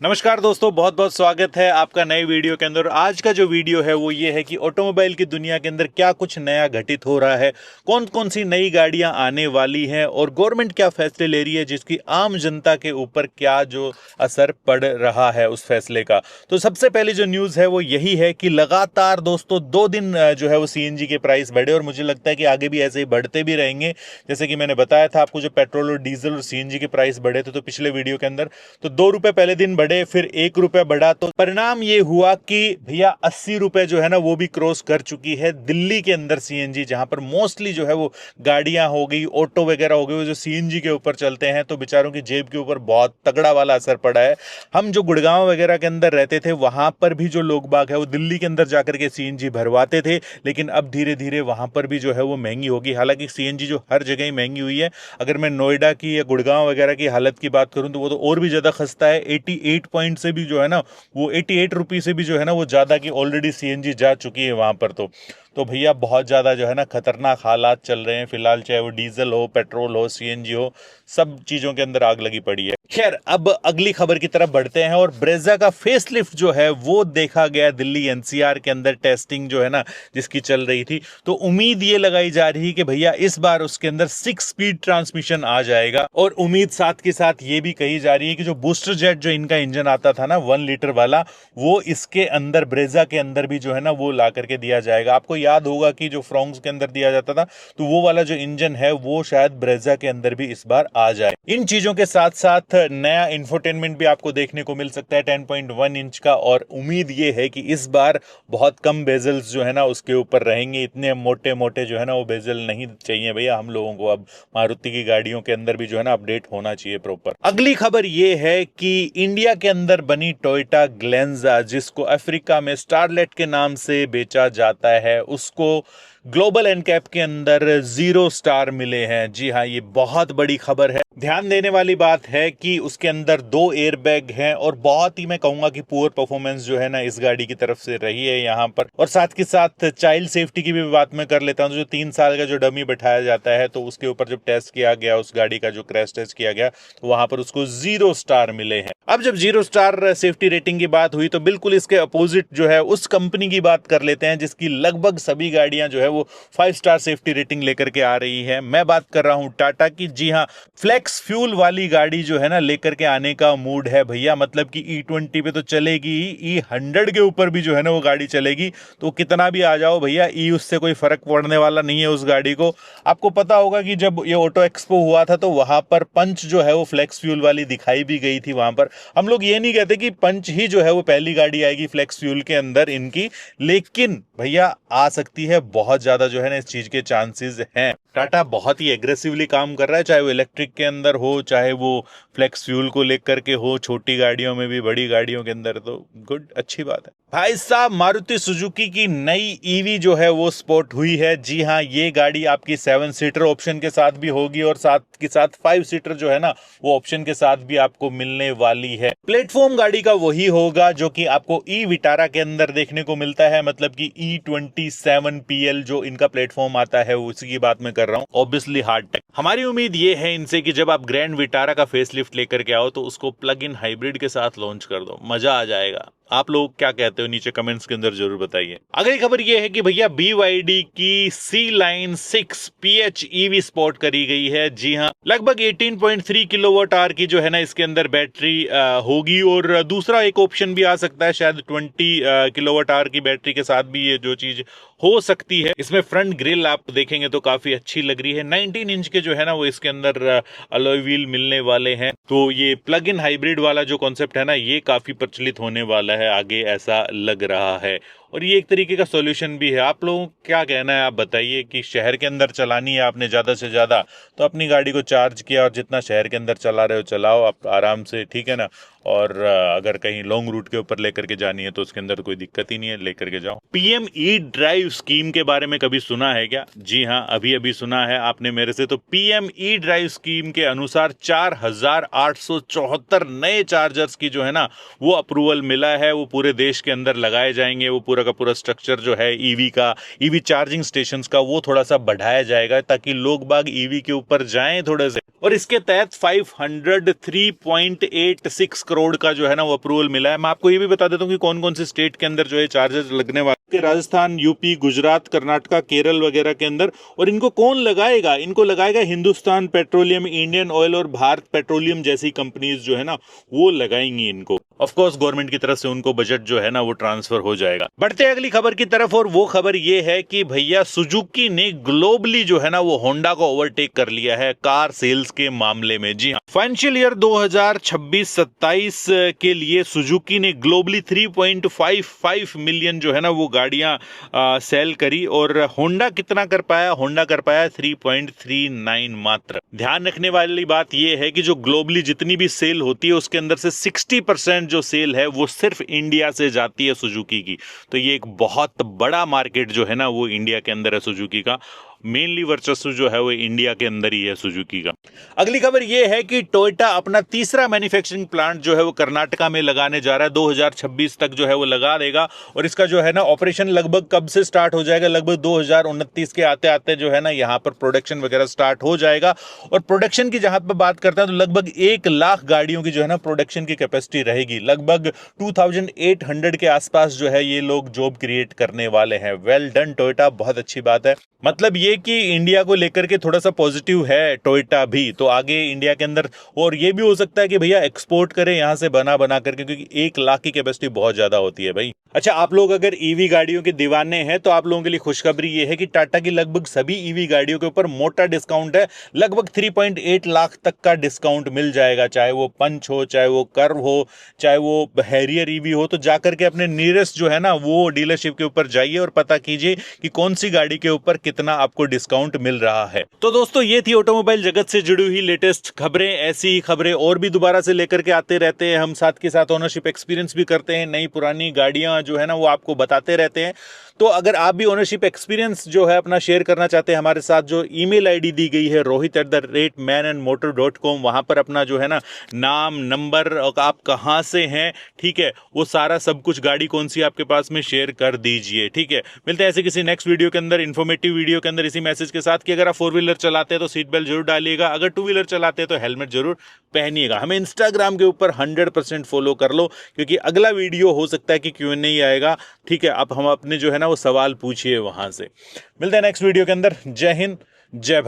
नमस्कार दोस्तों, बहुत बहुत स्वागत है आपका नए वीडियो के अंदर। आज का जो वीडियो है वो ये है कि ऑटोमोबाइल की दुनिया के अंदर क्या कुछ नया घटित हो रहा है, कौन कौन सी नई गाड़ियां आने वाली हैं और गवर्नमेंट क्या फैसले ले रही है जिसकी आम जनता के ऊपर क्या जो असर पड़ रहा है उस फैसले का। तो सबसे पहली जो न्यूज़ है वो यही है कि लगातार दोस्तों 2 दिन जो है वो सीएनजी के प्राइस बढ़े और मुझे लगता है कि आगे भी ऐसे ही बढ़ते भी रहेंगे। जैसे कि मैंने बताया था आपको, जो पेट्रोल और डीजल और सीएनजी के प्राइस बढ़े थे तो पिछले वीडियो के अंदर, तो 2 रुपए पहले दिन बढ़े, फिर 1 रुपए बढ़ा, तो परिणाम ये हुआ कि भैया 80 रुपए जो है ना वो भी क्रॉस कर चुकी है दिल्ली के अंदर सीएनजी, जहां पर मोस्टली जो है वो गाड़ियां हो गई, ऑटो वगैरह हो गए, वो जो सीएनजी के ऊपर चलते हैं, तो बेचारों की जेब के ऊपर बहुत तगड़ा वाला असर पड़ा है। हम जो गुड़गांव वगैरह के अंदर रहते थे वहां पर भी जो लोग बाग है वो दिल्ली के अंदर जाकर के सीएनजी भरवाते थे, लेकिन अब धीरे धीरे वहां पर भी जो है वो महंगी होगी। हालांकि सीएनजी जो हर जगह ही महंगी हुई है, अगर मैं नोएडा की या गुड़गांव वगैरह की हालत की बात करूं तो वो तो और भी ज्यादा खस्ता है। 88 पॉइंट से भी जो है ना वो 88 रुपये से भी जो है ना वो ज्यादा की ऑलरेडी सीएनजी जा चुकी है वहां पर। तो भैया बहुत ज्यादा जो है ना खतरनाक हालात चल रहे हैं फिलहाल, चाहे वो डीजल हो, पेट्रोल हो, सीएनजी हो, सब चीजों के अंदर आग लगी पड़ी है। खैर, अब अगली खबर की तरफ बढ़ते हैं और ब्रेजा का फेसलिफ्ट जो है वो देखा गया दिल्ली एनसीआर के अंदर, टेस्टिंग जो है ना जिसकी चल रही थी। तो उम्मीद ये लगाई जा रही कि भैया इस बार उसके अंदर 6 स्पीड ट्रांसमिशन आ जाएगा, और उम्मीद साथ के साथ ये भी कही जा रही है कि जो बूस्टर जेट जो इनका इंजन आता था ना 1 लीटर वाला, वो इसके अंदर ब्रेजा के अंदर भी जो है ना वो ला करके दिया जाएगा। आपको याद होगा कि जो फ्रोंक्स के अंदर दिया जाता था, तो वो वाला जो इंजन है वो शायद ब्रेजा के अंदर भी इस बार आ जाए। इन चीजों के साथ साथ नया इंफोटेनमेंट भी आपको देखने को मिल सकता है 10.1 इंच का, और उम्मीद ये है कि इस बार बहुत कम बेजल्स जो है ना उसके ऊपर रहेंगे। इतने मोटे मोटे जो है ना वो बेजल नहीं चाहिए भैया हम लोगों को। अब मारुति की गाड़ियों के अंदर भी जो है ना अपडेट होना चाहिए प्रॉपर। अगली खबर ये है कि इंडिया के अंदर बनी टोयोटा ग्लेंजा, जिसको अफ्रीका में स्टारलेट के नाम से बेचा जाता है, उसको ग्लोबल एनकैप के अंदर 0 स्टार मिले हैं। जी हाँ, ये बहुत बड़ी खबर है। ध्यान देने वाली बात है कि उसके अंदर 2 एयरबैग हैं और बहुत ही मैं कहूंगा कि पुअर परफॉर्मेंस जो है ना इस गाड़ी की तरफ से रही है यहाँ पर। और साथ के साथ चाइल्ड सेफ्टी की भी बात मैं कर लेता हूँ। जो 3 साल का जो डमी बैठाया जाता है, तो उसके ऊपर जब टेस्ट किया गया उस गाड़ी का, जो क्रैश टेस्ट किया गया, तो वहां पर उसको 0 स्टार मिले हैं। अब जब 0 स्टार सेफ्टी रेटिंग की बात हुई तो बिल्कुल इसके अपोजिट जो है उस कंपनी की बात कर लेते हैं जिसकी लगभग सभी गाड़ियां जो है वो 5 स्टार सेफ्टी रेटिंग लेकर के आ रही है। मैं बात कर रहा हूं टाटा की। जी हां, फ्लेक्स फ्यूल वाली गाड़ी जो है ना लेकर के आने का मूड है भैया। मतलब कि E20 पे तो चलेगी ही, E100 के ऊपर भी जो है ना वो गाड़ी चलेगी। तो कितना भी आ जाओ भैया, उससे कोई फर्क पड़ने वाला नहीं है उस गाड़ी को। आपको पता होगा कि जब ये ऑटो एक्सपो हुआ था तो वहां पर पंच जो है वो फ्लेक्स फ्यूल वाली दिखाई भी गई थी वहां पर। हम लोग ये नहीं कहते कि पंच ही जो है वो पहली गाड़ी आएगी फ्लेक्स फ्यूल के अंदर इनकी, लेकिन भैया आ सकती है, बहुत ज्यादा जो है ना इस चीज के चांसेस हैं। टाटा बहुत ही एग्रेसिवली काम कर रहा है, चाहे वो इलेक्ट्रिक के अंदर हो, चाहे वो फ्लेक्स फ्यूल को लेकर के हो, छोटी गाड़ियों में भी, बड़ी गाड़ियों के अंदर। तो गुड, अच्छी बात है भाई साहब। मारुति सुजुकी की नई ईवी जो है वो स्पॉट हुई है। जी हाँ, ये गाड़ी आपकी 7 सीटर ऑप्शन के साथ भी होगी और साथ के साथ 5 सीटर जो है ना वो ऑप्शन के साथ भी आपको मिलने वाली है। प्लेटफॉर्म गाड़ी का वही होगा जो कि आपको ई विटारा के अंदर देखने को मिलता है, मतलब कि E27PL जो इनका प्लेटफॉर्म आता है उसी की बात मैं कर रहा हूँ। Obviously hard take. हमारी उम्मीद ये है इनसे कि जब आप ग्रैंड विटारा का फेसलिफ्ट लेकर के आओ तो उसको प्लग इन हाइब्रिड के साथ लॉन्च कर दो, मजा आ जाएगा। आप लोग क्या कहते हो नीचे कमेंट्स के अंदर जरूर बताइए। अगली खबर यह है कि भैया BYD की C-Line 6 PHEV स्पॉट करी गई है। जी हाँ, लगभग 18.3 किलोवाट आवर की जो है ना इसके अंदर बैटरी होगी, और दूसरा एक ऑप्शन भी आ सकता है, शायद 20 किलोवाट आवर की बैटरी के साथ भी ये जो चीज हो सकती है। इसमें फ्रंट ग्रिल आप देखेंगे तो काफी अच्छी लग रही है। 19 इंच के जो है ना वो इसके अंदर अलॉय व्हील मिलने वाले हैं। तो ये प्लग इन हाइब्रिड वाला जो कॉन्सेप्ट है ना ये काफी प्रचलित होने वाला है आगे, ऐसा लग रहा है। और ये एक तरीके का सॉल्यूशन भी है। आप लोगों को क्या कहना है, आप बताइए कि शहर के अंदर चलानी है आपने ज़्यादा से ज़्यादा, तो अपनी गाड़ी को चार्ज किया और जितना शहर के अंदर चला रहे हो चलाओ आप आराम से, ठीक है ना। और अगर कहीं लॉन्ग रूट के ऊपर लेकर के जानी है तो उसके अंदर कोई दिक्कत ही नहीं है, लेकर के जाओ। PM ई ड्राइव स्कीम के बारे में कभी सुना है क्या? जी हाँ, अभी अभी सुना है आपने मेरे से। तो PM ई ड्राइव स्कीम के अनुसार 4,874 नए चार्जर्स की जो है ना वो अप्रूवल मिला है। वो पूरे देश के अंदर लगाए जाएंगे, वो पूरा का पूरा स्ट्रक्चर जो है ईवी का, ईवी चार्जिंग स्टेशंस का, वो थोड़ा सा बढ़ाया जाएगा ताकि लोग बाग ईवी के ऊपर जाएं थोड़े से। और इसके तहत 503.86 करोड़ का जो है ना वो अप्रूवल मिला है। मैं आपको ये भी बता देता हूँ कि कौन कौन से स्टेट के अंदर जो है चार्जेस लगने वाले, राजस्थान, यूपी, गुजरात, कर्नाटका, केरल वगैरह के अंदर। और इनको कौन लगाएगा? इनको लगाएगा हिंदुस्तान पेट्रोलियम, इंडियन ऑयल और भारत पेट्रोलियम जैसी कंपनीज जो है ना वो लगाएंगी इनको। ऑफ कोर्स गवर्नमेंट की तरफ से उनको बजट जो है ना वो ट्रांसफर हो जाएगा। बढ़ते हैं अगली खबर की तरफ, और वो खबर ये है कि भैया सुजुकी ने ग्लोबली जो है ना वो होंडा को ओवरटेक कर लिया है कार सेल्स के मामले में। जी हाँ, फाइनेंशियल ईयर 2026-27 के लिए सुजुकी ने ग्लोबली 3.55 मिलियन जो है ना वो गाड़ियां सेल करी, और होंडा कितना कर पाया? होंडा कर पाया 3.39 मात्र। ध्यान रखने वाली बात यह है कि जो ग्लोबली जितनी भी सेल होती है उसके अंदर से 60% जो सेल है वो सिर्फ इंडिया से जाती है सुजुकी की। तो ये एक बहुत बड़ा मार्केट जो है ना वो इंडिया के अंदर है सुजुकी का। मेनली वर्चस्व जो है वो इंडिया के अंदर ही है सुजुकी का। अगली खबर ये है कि टोयोटा अपना तीसरा मैन्युफैक्चरिंग प्लांट जो है वो कर्नाटका में लगाने जा रहा है। 2026 तक जो है वो लगा देगा, और इसका जो है ना ऑपरेशन लगभग कब से स्टार्ट हो जाएगा? लगभग 2029 के आते आते जो है ना यहाँ पर प्रोडक्शन वगैरह स्टार्ट हो जाएगा। और प्रोडक्शन की जहां पर बात करते हैं तो लगभग 1 लाख गाड़ियों की जो है ना प्रोडक्शन की कैपेसिटी रहेगी। लगभग 2800 के आसपास जो है ये लोग जॉब क्रिएट करने वाले हैं। वेल डन टोयोटा, बहुत अच्छी बात है। मतलब ये कि इंडिया को लेकर के थोड़ा सा पॉजिटिव है टोयोटा भी, तो आगे इंडिया के अंदर, और ये भी हो सकता है कि भैया एक्सपोर्ट करें यहां से बना करके, क्योंकि 1 लाख की कैपेसिटी बहुत ज्यादा होती है भाई। अच्छा, आप लोग अगर ईवी गाड़ियों के दीवाने हैं तो आप लोगों के लिए खुशखबरी ये है कि टाटा की लगभग सभी ईवी गाड़ियों के ऊपर मोटा डिस्काउंट है। लगभग 3.8 लाख तक का डिस्काउंट मिल जाएगा, चाहे वो पंच हो, चाहे वो कर्व हो, चाहे वो हैरियर ईवी हो। तो जाकर के अपने नियरेस्ट जो है ना वो डीलरशिप के ऊपर जाइए और पता कीजिए कि कौन सी गाड़ी के ऊपर कितना आपको डिस्काउंट मिल रहा है। तो दोस्तों ये थी ऑटोमोबाइल जगत से जुड़ी हुई लेटेस्ट खबरें। ऐसी ही खबरें और भी दोबारा से लेकर के आते रहते हैं हम। साथ के साथ ओनरशिप एक्सपीरियंस भी करते हैं, नई पुरानी गाड़ियां जो है ना वो आपको बताते रहते हैं। तो अगर आप भी ओनरशिप एक्सपीरियंस जो है अपना शेयर करना चाहते हैं हमारे साथ, जो ईमेल आईडी दी गई है rohit@manandmotor.com, वहां पर अपना जो है ना नाम, नंबर और आप कहां से हैं, ठीक है, वो सारा सब कुछ, गाड़ी कौन सी आपके पास में, शेयर कर दीजिए। ठीक है, मिलते हैं ऐसे किसी नेक्स्ट वीडियो के अंदर, इन्फॉर्मेटिव वीडियो के अंदर, इसी मैसेज के साथ कि अगर आप 4 व्हीलर चलाते हैं तो सीट बेल्ट जरूर डालिएगा, अगर 2 व्हीलर चलाते हैं तो हेलमेट जरूर पहनिएगा। हमें इंस्टाग्राम के ऊपर 100% फॉलो कर लो, क्योंकि अगला वीडियो हो सकता है कि Q&A आएगा। ठीक है, आप हम अपने जो है ना वो सवाल पूछिए वहां से। मिलते हैं नेक्स्ट वीडियो के अंदर। जय हिंद, जय भारत।